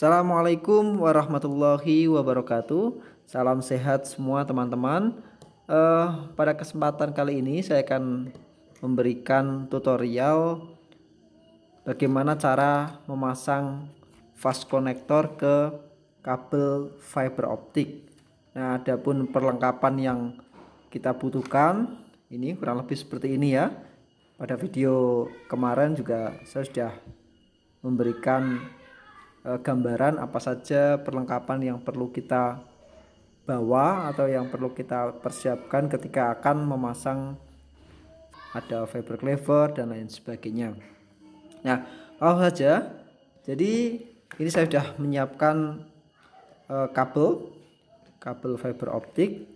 Assalamualaikum warahmatullahi wabarakatuh. Salam sehat semua teman-teman. Pada kesempatan kali ini saya akan memberikan tutorial bagaimana cara memasang fast connector ke kabel fiber optik. Nah, adapun perlengkapan yang kita butuhkan ini kurang lebih seperti ini ya. Pada video kemarin juga saya sudah memberikan gambaran apa saja perlengkapan yang perlu kita bawa atau yang perlu kita persiapkan ketika akan memasang, ada fiber clever dan lain sebagainya. Nah, langsung saja. Jadi ini saya sudah menyiapkan kabel fiber optik.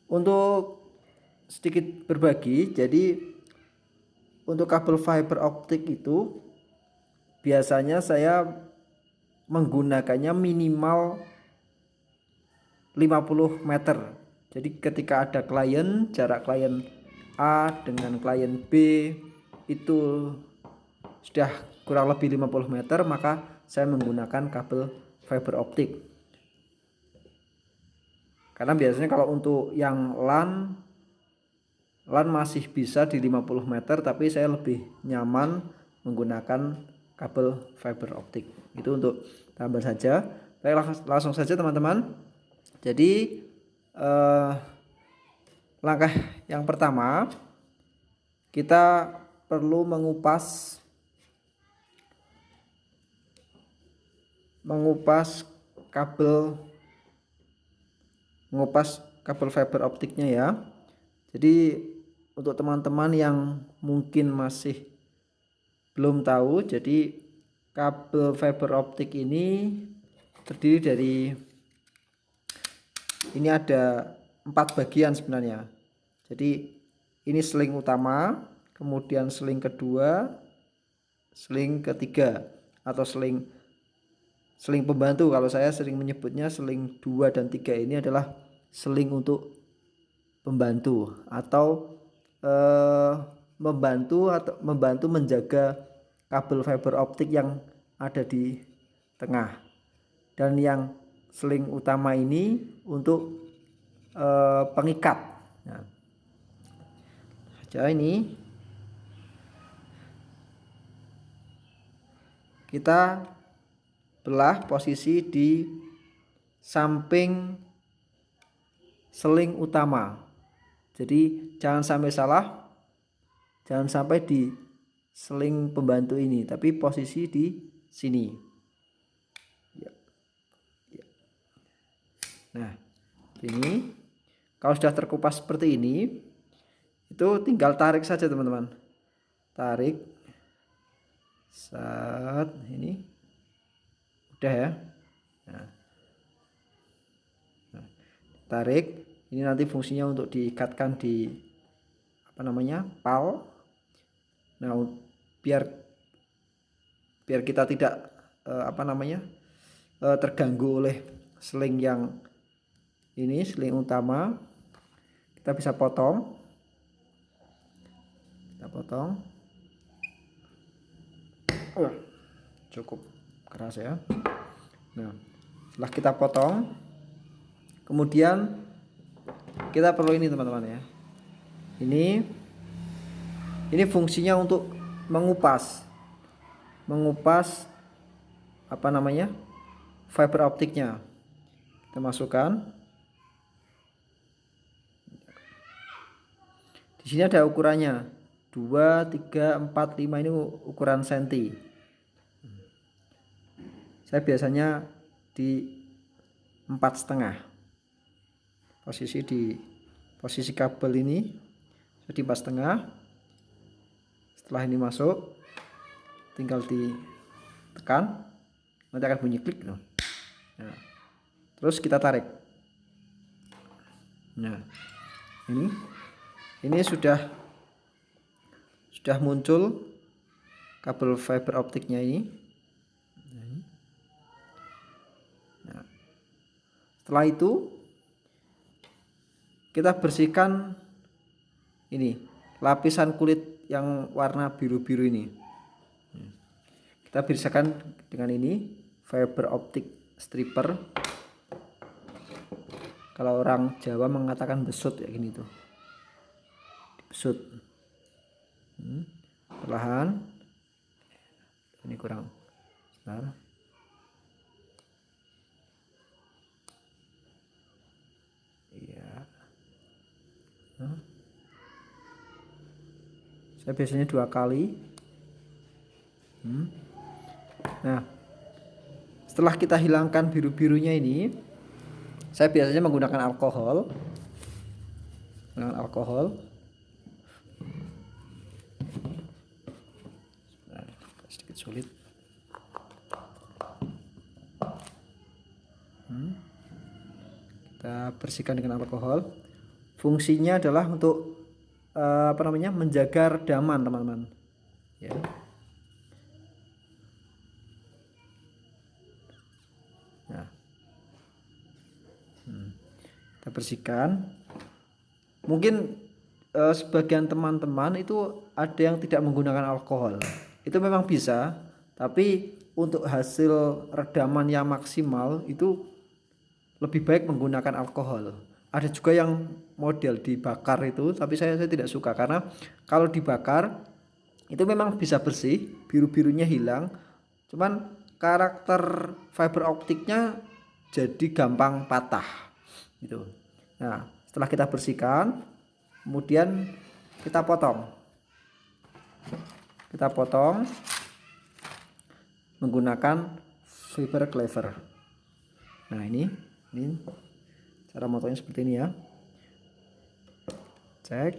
Untuk sedikit berbagi, jadi untuk kabel fiber optik itu biasanya saya menggunakannya minimal 50 meter. Jadi ketika ada klien, jarak klien A dengan klien B itu sudah kurang lebih 50 meter, maka saya menggunakan kabel fiber optik. Karena biasanya kalau untuk yang LAN masih bisa di 50 meter, tapi saya lebih nyaman menggunakan kabel fiber optik. Itu untuk tambah saja. Baik, langsung saja teman-teman. Jadi langkah yang pertama, kita perlu mengupas kabel fiber optiknya ya. Jadi untuk teman-teman yang mungkin masih belum tahu, jadi kabel fiber optik ini terdiri dari, ini ada 4 bagian sebenarnya. Jadi ini seling utama, kemudian seling kedua, seling ketiga, atau seling pembantu. Kalau saya sering menyebutnya seling 2 dan 3 ini adalah seling untuk pembantu atau membantu menjaga kabel fiber optik yang ada di tengah. Dan yang seling utama ini untuk pengikat. Nah, saja ini kita belah posisi di samping seling utama. Jadi jangan sampai salah, jangan sampai di seling pembantu ini, tapi posisi di sini. Nah, ini kalau sudah terkupas seperti ini, itu tinggal tarik saja teman-teman. Tarik, saat ini udah ya. Nah, tarik. Ini nanti fungsinya untuk diikatkan di pal. Nah, biar kita tidak terganggu oleh seling yang ini, seling utama, kita bisa potong. Kita potong. Cukup keras ya. Nah, setelah kita potong, kemudian kita perlu ini teman-teman ya. Ini fungsinya untuk mengupas fiber optiknya. Kita masukkan. Di sini ada ukurannya 2, 3, 4, 5, ini ukuran senti. Saya biasanya di 4,5. Posisi kabel ini jadi 4,5. Setelah ini masuk, tinggal ditekan, nanti akan bunyi klik. Nah, terus kita tarik. Nah, ini sudah muncul kabel fiber optiknya ini. Nah, setelah itu kita bersihkan ini lapisan kulit yang warna biru-biru ini. Kita biasakan dengan ini fiber optic stripper. Kalau orang Jawa mengatakan besut ya gini tuh, besut. Perlahan, ini kurang, sebentar. Iya. Saya biasanya 2 kali. Nah, setelah kita hilangkan biru-birunya ini, saya biasanya menggunakan alkohol. Sedikit sulit. Kita bersihkan dengan alkohol. Fungsinya adalah untuk menjaga redaman, teman-teman. Ya. Nah. Kita bersihkan. Mungkin sebagian teman-teman itu ada yang tidak menggunakan alkohol. Itu memang bisa, tapi untuk hasil redaman yang maksimal itu lebih baik menggunakan alkohol. Ada juga yang model dibakar itu, tapi saya tidak suka karena kalau dibakar itu memang bisa bersih, biru-birunya hilang, cuman karakter fiber optiknya jadi gampang patah gitu. Nah, setelah kita bersihkan, kemudian kita potong menggunakan fiber cleaver. Nah, ini cara motongnya seperti ini ya. Cek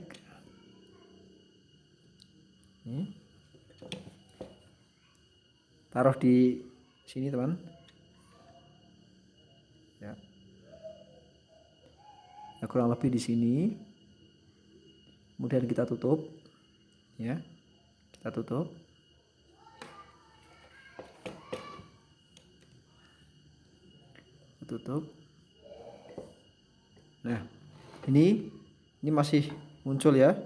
ini. Taruh di sini, teman ya. Nah, kurang lebih di sini. Kemudian kita tutup ya. Kita tutup. Nah, ini masih muncul ya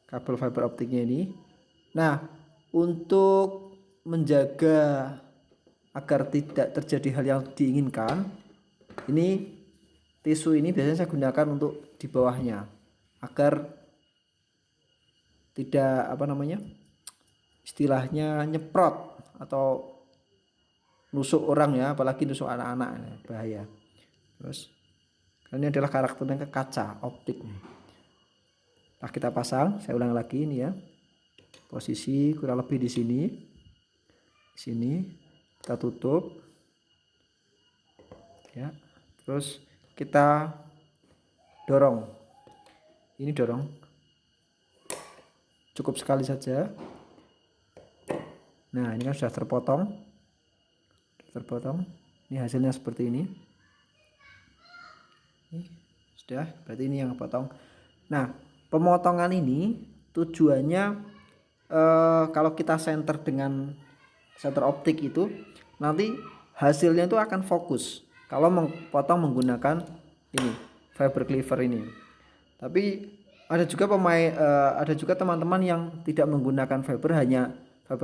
kabel fiber optiknya ini. Nah, untuk menjaga agar tidak terjadi hal yang diinginkan, ini tisu ini biasanya saya gunakan untuk di bawahnya agar tidak istilahnya nyeprot atau nusuk orang ya, apalagi nusuk anak-anak, bahaya. Terus ini adalah karakternya kaca optik. Nah, kita pasang, saya ulang lagi ini ya. Posisi kurang lebih di sini. Kita tutup. Ya. Terus kita dorong. Ini dorong. Cukup sekali saja. Nah, ini kan sudah terpotong. Ini hasilnya seperti ini. Sudah, berarti ini yang potong. Nah, pemotongan ini tujuannya kalau kita center dengan center optik itu nanti hasilnya itu akan fokus kalau memotong menggunakan ini fiber cleaver ini. Tapi ada juga teman-teman yang tidak menggunakan fiber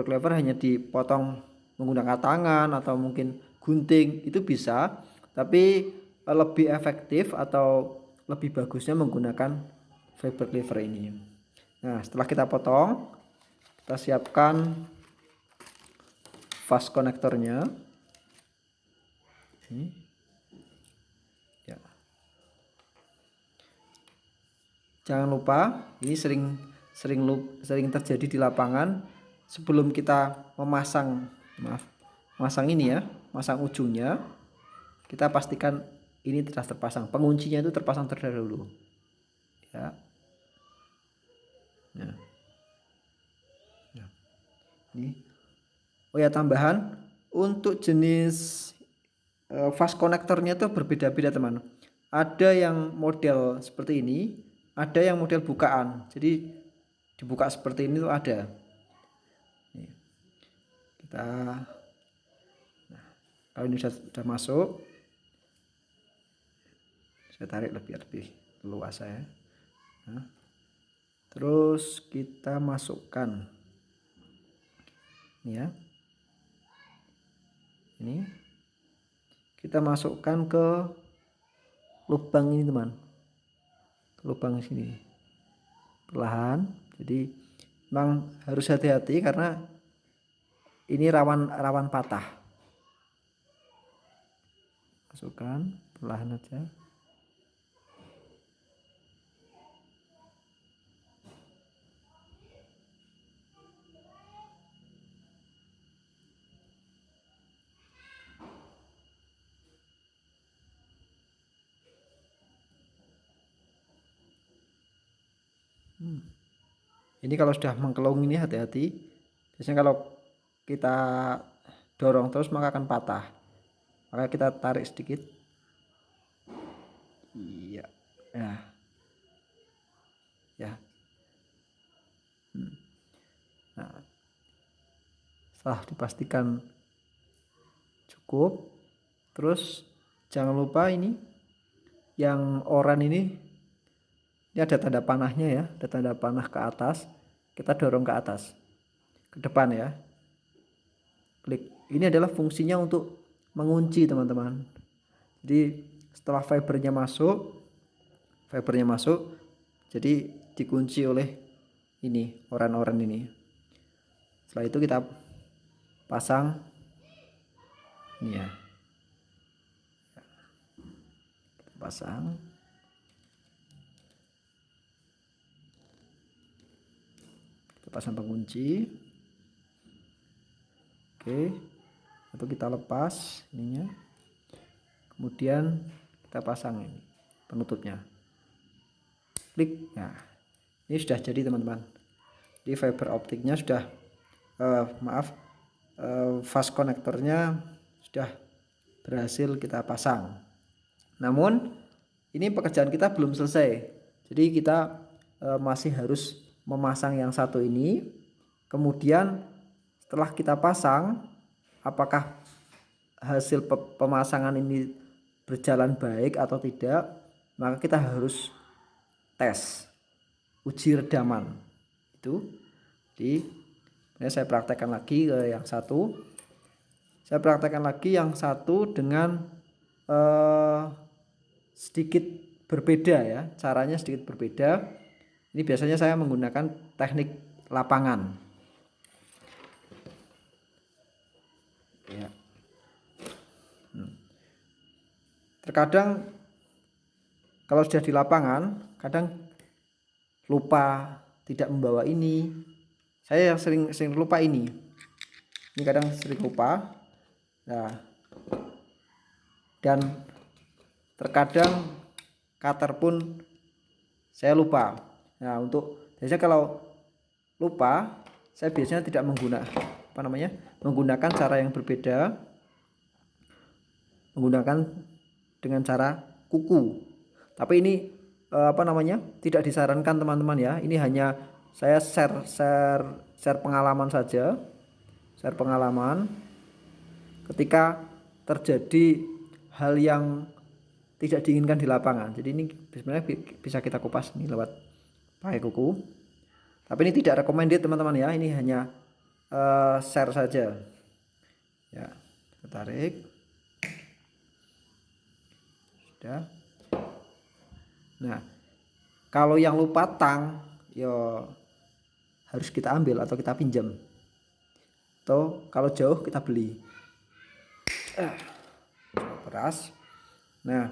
cleaver, hanya dipotong menggunakan tangan atau mungkin gunting, itu bisa, tapi lebih efektif atau lebih bagusnya menggunakan fiber cleaver ini. Nah, setelah kita potong, kita siapkan fast konektornya. Ini. Ya. Jangan lupa, ini sering terjadi di lapangan, sebelum kita memasang ini ya, masang ujungnya, kita pastikan ini sudah terpasang, penguncinya itu terpasang terlebih dahulu ya. Nah. Ini. Oh ya, tambahan untuk jenis fast konektornya itu berbeda-beda, teman. Ada yang model seperti ini, ada yang model bukaan, jadi dibuka seperti ini tuh ada. Nih. Nah, kalau ini sudah masuk, saya tarik lebih luas ya. Nah, terus kita masukkan ini ya. Ini kita masukkan ke lubang ini teman, lubang sini perlahan. Jadi memang harus hati-hati karena ini rawan patah. Masukkan perlahan aja. Ini kalau sudah mengkelung ini hati-hati. Biasanya kalau kita dorong terus maka akan patah. Maka kita tarik sedikit. Iya. Ya. Ya. Nah, setelah dipastikan cukup, terus jangan lupa ini yang oranye ini ada tanda panahnya ya, ada tanda panah ke atas. Kita dorong ke atas, ke depan ya. Klik. Ini adalah fungsinya untuk mengunci teman-teman. Jadi setelah fibernya masuk, jadi dikunci oleh ini oranye ini. Setelah itu kita pasang ini ya. Pasang. Kita pasang pengunci. Oke. Itu kita lepas ininya. Kemudian kita pasang ini penutupnya. Klik. Nah, ini sudah jadi teman-teman. Di fiber optiknya sudah fast konektornya sudah berhasil kita pasang. Namun ini pekerjaan kita belum selesai. Jadi kita masih harus memasang yang satu ini. Kemudian setelah kita pasang, apakah hasil pemasangan ini berjalan baik atau tidak, maka kita harus tes uji redaman. Itu saya praktekkan lagi ke yang satu. Saya praktekkan lagi yang satu dengan sedikit berbeda ya, caranya sedikit berbeda. Ini biasanya saya menggunakan teknik lapangan ya. Terkadang kalau sudah di lapangan kadang lupa tidak membawa ini. Saya yang sering lupa ini kadang sering lupa. Nah, dan terkadang cutter pun saya lupa. Nah, biasanya kalau lupa, saya biasanya tidak menggunakan cara yang berbeda, menggunakan dengan cara kuku. Tapi ini tidak disarankan teman-teman ya. Ini hanya saya share pengalaman saja. Share pengalaman ketika terjadi hal yang tidak diinginkan di lapangan. Jadi ini sebenarnya bisa kita kupas nih lewat pakai kuku. Tapi ini tidak recommended teman-teman ya. Ini hanya share saja. Ya, kita tarik. Sudah. Nah, kalau yang lupa tang, ya harus kita ambil atau kita pinjam. Atau kalau jauh kita beli. Keras. Nah,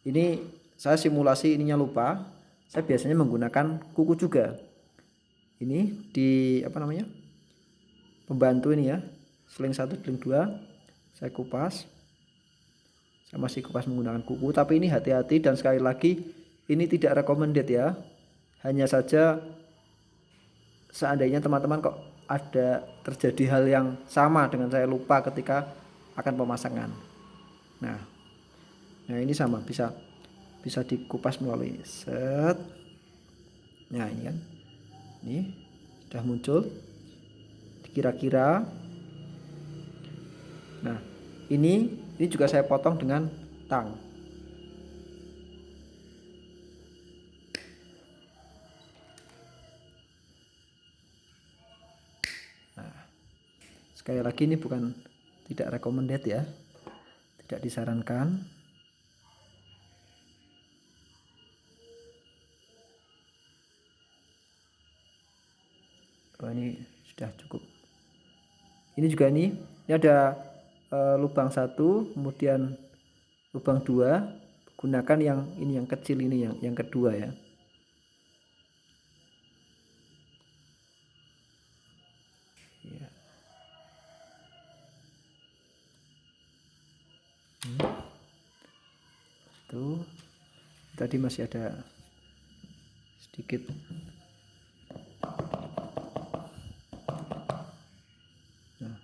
ini saya simulasi ininya lupa. Saya biasanya menggunakan kuku juga. Ini di pembantu ini ya, sling 1, sling 2 saya kupas. Saya masih kupas menggunakan kuku, tapi ini hati-hati dan sekali lagi ini tidak recommended ya. Hanya saja seandainya teman-teman kok ada terjadi hal yang sama dengan saya lupa ketika akan pemasangan. Nah ini sama bisa dikupas melalui set. Nah ini kan, ini sudah muncul kira-kira. Nah ini juga saya potong dengan tang. Nah, sekali lagi ini bukan tidak recommended ya, tidak disarankan. Oh, ini sudah cukup. Ini juga ini ada lubang 1, kemudian lubang 2. Gunakan yang ini, yang kecil ini, yang kedua ya. Tuh, tadi masih ada sedikit. Nah.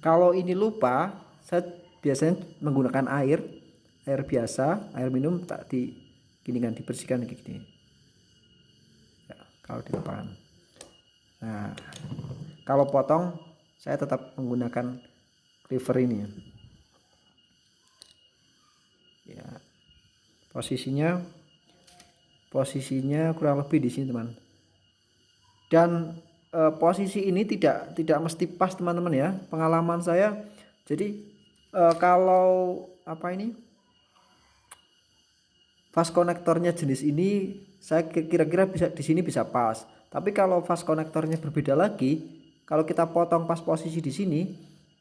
Kalau ini lupa, saya biasanya menggunakan air biasa, air minum, tak diginikan, dibersihkan kayak gini ya, kalau dilupakan. Nah, kalau potong saya tetap menggunakan cleaver ini ya. Posisinya kurang lebih di sini teman, dan posisi ini tidak mesti pas teman-teman ya, pengalaman saya. Jadi kalau apa ini, fast konektornya jenis ini, saya kira-kira bisa di sini bisa pas. Tapi kalau fast konektornya berbeda lagi, kalau kita potong pas posisi di sini,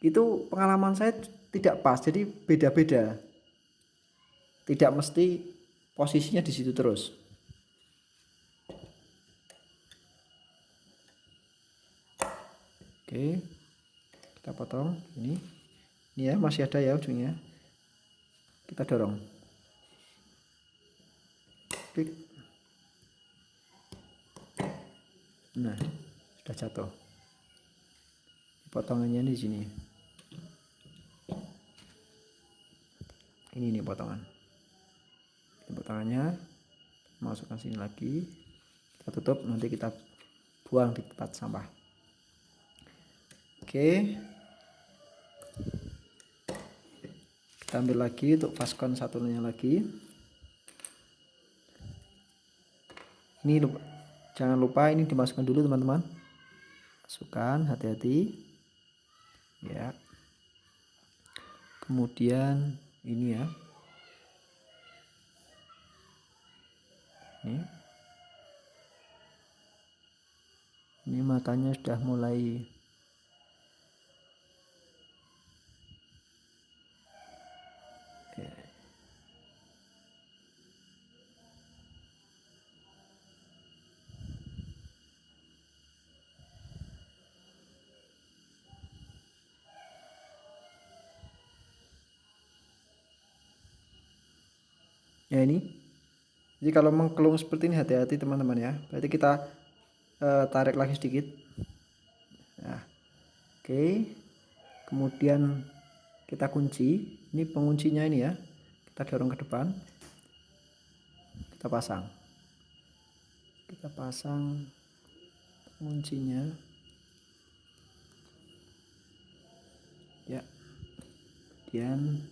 itu pengalaman saya tidak pas. Jadi beda-beda, tidak mesti posisinya di situ terus. Oke, kita potong ini ya, masih ada ya ujungnya, kita dorong. Klik. Nah, sudah jatuh. Potongannya di sini. Ini potongan. Ini potongannya, masukkan sini lagi. Kita tutup, nanti kita buang di tempat sampah. Oke. Kita ambil lagi untuk fastcon satunya lagi. Ini jangan lupa ini dimasukkan dulu teman-teman. Masukkan, hati-hati ya. Kemudian ini ya, ini matanya sudah mulai ya ini. Jadi kalau mengkelung seperti ini hati-hati teman-teman ya. Berarti kita tarik lagi sedikit. Nah, oke. Kemudian kita kunci. Ini penguncinya ini ya. Kita dorong ke depan. Kita pasang. Kita pasang kuncinya. Ya. Kemudian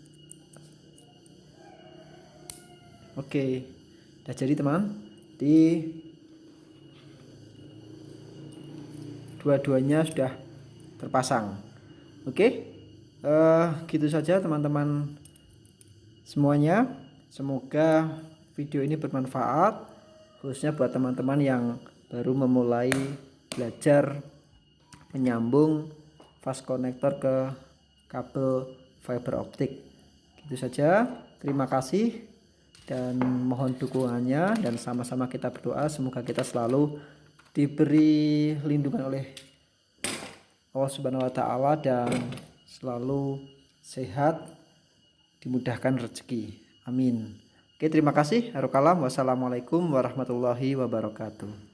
oke, udah jadi teman. Di dua-duanya sudah terpasang. Oke, gitu saja teman-teman semuanya. Semoga video ini bermanfaat, khususnya buat teman-teman yang baru memulai belajar menyambung fast connector ke kabel fiber optik. Gitu saja. Terima kasih dan mohon dukungannya, dan sama-sama kita berdoa semoga kita selalu diberi lindungan oleh Allah Subhanahu wa taala dan selalu sehat, dimudahkan rezeki. Amin. Oke, terima kasih. Wassalamualaikum warahmatullahi wabarakatuh.